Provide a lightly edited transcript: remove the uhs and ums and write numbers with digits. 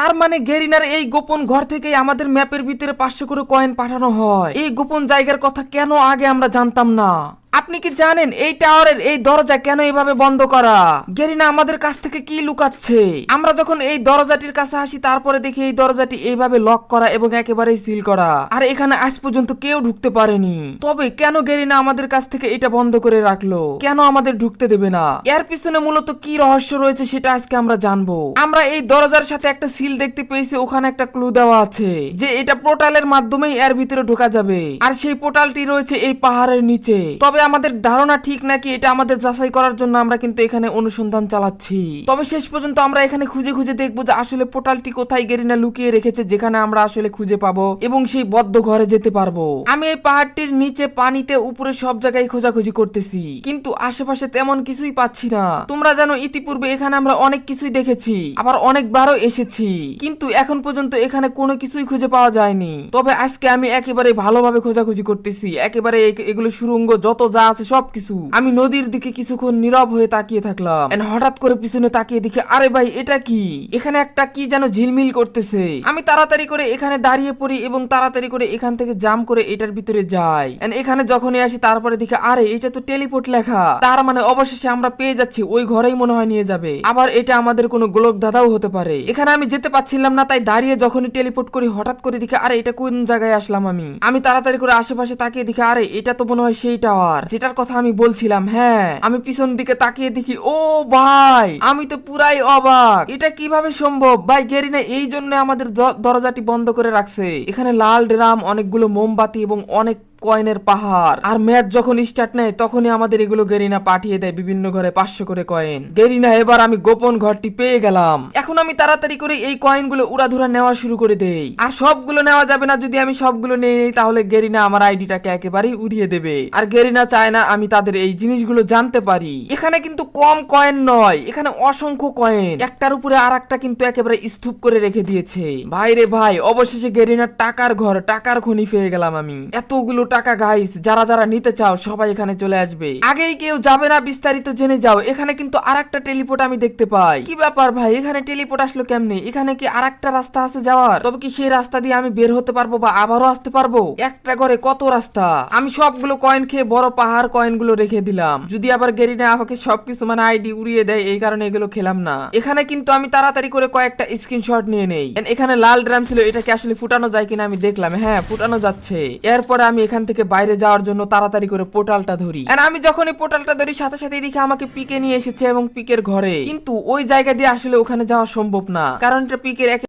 তার মানে গেরিনার এই গোপন ঘর থেকে আমাদের ম্যাপের ভিতরে 500 করে কয়েন পাঠানো হয়। এই গোপন জায়গার কথা কেন আগে আমরা জানতাম না? আপনি কি জানেন এই টাওয়ারের এই দরজা কেন এভাবে বন্ধ করা? গেরিনা আমাদের কাছ থেকে কি লুকাচ্ছে? আমরা যখন এই দরজাটির কাছে আসি তারপরে দেখি এই দরজাটি এইভাবে লক করা এবং একেবারেই সিল করা, আর এখানে আজ পর্যন্ত কেউ ঢুকতে পারেনি। তবে কেন গেরিনা আমাদের কাছ থেকে এটা বন্ধ করে রাখলো? কেন আমাদের ঢুকতে দেবে না? এর পিছনে মূলত কি রহস্য রয়েছে সেটা আজকে আমরা জানবো। আমরা এই দরজার সাথে একটা সিল দেখতে পেয়েছি, ওখানে একটা ক্লু দেওয়া আছে যে এটা পোর্টালের মাধ্যমেই এর ভিতরে ঢোকা যাবে, আর সেই পোর্টালটি রয়েছে এই পাহাড়ের নিচে। তবে আমাদের ধারণা ঠিক নাকি এটা আমাদের যাচাই করার জন্য আমরা কিন্তু এখানে অনুসন্ধান চালাচ্ছি। তবে শেষ পর্যন্ত আমরা এখানে খুঁজে খুঁজে দেখবো যে আসলে পোর্টালটি কোথায় গেরিনা লুকিয়ে রেখেছে, যেখানে আমরা আসলে খুঁজে পাবো এবং সেই বদ্ধ ঘরে যেতে পারবো। আমি এই পাহাড়টির নিচে, পানিতে, উপরে সব জায়গায় খোঁজাখুঁজি করতেছি, কিন্তু আশেপাশে তেমন কিছুই পাচ্ছি না। তোমরা জানো ইতিপূর্বে এখানে আমরা অনেক কিছুই দেখেছি, আবার অনেকবারও এসেছি, কিন্তু এখন পর্যন্ত এখানে কোনো কিছুই খুঁজে পাওয়া যায়নি। তবে আজকে আমি একেবারে ভালোভাবে খোঁজাখুঁজি করতেছি, একেবারে এগুলো সুড়ঙ্গ যত যা আছে সবকিছু। আমি নদীর দিকে কিছুক্ষণ নীরব হয়ে তাকিয়ে থাকলাম, হঠাৎ করে পিছনে তাকিয়ে দেখি আরে ভাই এটা কি? এখানে একটা কি যেন ঝিলমিল করতেছে। আমি তাড়াতাড়ি করে এখানে দাঁড়িয়ে পড়ি এবং তাড়াতাড়ি করে এখান থেকে জাম্প করে এটার ভিতরে যাই। এখানে যখনই আসি তারপরে দেখি আরে এটা তো টেলিপোর্ট লেখা, তার মানে অবশেষে আমরা পেয়ে যাচ্ছি, ওই ঘরেই মনে হয় নিয়ে যাবে। আবার এটা আমাদের কোনো গোলক দাদাও হতে পারে। এখানে আমি যেতে পারছিলাম না, তাই দাঁড়িয়ে যখনই টেলিপোর্ট করি হঠাৎ করে দেখি আরে এটা কোন জায়গায় আসলাম আমি তাড়াতাড়ি করে আশেপাশে তাকিয়ে দেখি আরে এটা তো মনে হয় সেই টাওয়ার যেটার কথা আমি বলছিলাম। হ্যাঁ, আমি পিছন দিকে তাকিয়ে দেখি ও ভাই, আমি তো পুরাই অবাক, এটা কিভাবে সম্ভব? ভাই গেরিনা এই জন্য আমাদের দরজাটি বন্ধ করে রাখছে। এখানে লাল ড্রাম, অনেকগুলো মোমবাতি এবং অনেক কয়েনের পাহাড়। আর ম্যাচ যখন স্টার্ট নেয় তখনই আমাদের এগুলো গেরিনা পাঠিয়ে দেয় বিভিন্ন ঘরে 500 করে কয়েন। গেরিনা এবার আমি গোপন ঘরটি পেয়ে গেলাম। এখন আমি তাড়াতাড়ি করে এই কয়েনগুলো উড়াধুরা নেওয়া শুরু করে দেই। আর সবগুলো নেওয়া যাবে না, যদি আমি সবগুলো নিয়ে নেই তাহলে গেরিনা আমার আইডিটাকে একেবারেই উড়িয়ে দেবে। আর গেরিনা চায় না আমি তাদের এই জিনিসগুলো জানতে পারি। এখানে কিন্তু কম কয়েন নয়, এখানে অসংখ্য কয়েন, একটার উপরে আর একটা কিন্তু একেবারে স্তূপ করে রেখে দিয়েছে। ভাই রে ভাই, অবশেষে গেরিনার টাকার ঘর, টাকার খনি পেয়ে গেলাম আমি। এতগুলো টাকা গাইস, যারা যারা নিতে চাও সবাই এখানে চলে আসবে। আগেই কেউ যাবে না, বিস্তারিত জেনে যাও। এখানে কিন্তু আরেকটা টেলিপোর্ট আমি দেখতে পাই। কি ব্যাপার ভাই, এখানে টেলিপোর্ট আসলো কেমনে? এখানে কি আরেকটা রাস্তা আছে যাওয়ার? তবে কি সেই রাস্তা দিয়ে আমি বের হতে পারবো বা আবারও আসতে পারবো? একটা ঘরে কত রাস্তা। আমি সবগুলো কয়েন খেয়ে বড় পাহাড় কয়েনগুলো রেখে দিলাম, যদি আবার গেরিনা আমাকে সবকিছু মানে আইডি উড়িয়ে দেয়, এই কারণে এগুলো খেলাম না। এখানে কিন্তু আমি তাড়াতাড়ি করে কয়েকটা স্ক্রিনশট নিয়ে নেই। এখানে লাল ড্রাম ছিল, এটাকে আসলে ফুটানো যায় কিনা আমি দেখলাম। হ্যাঁ, ফুটানো যাচ্ছে। এরপরে আমি এখান থেকে বাইরে যাওয়ার জন্য তাড়াতাড়ি করে পোর্টালটা ধরি। আমি যখনই পোর্টালটা ধরি সাথে সাথে দেখি আমাকে পিকে নিয়ে এসেছে এবং পিকের ঘরে, কিন্তু ওই জায়গা দিয়ে আসলে ওখানে যাওয়া সম্ভব না, কারণ এটা পিকের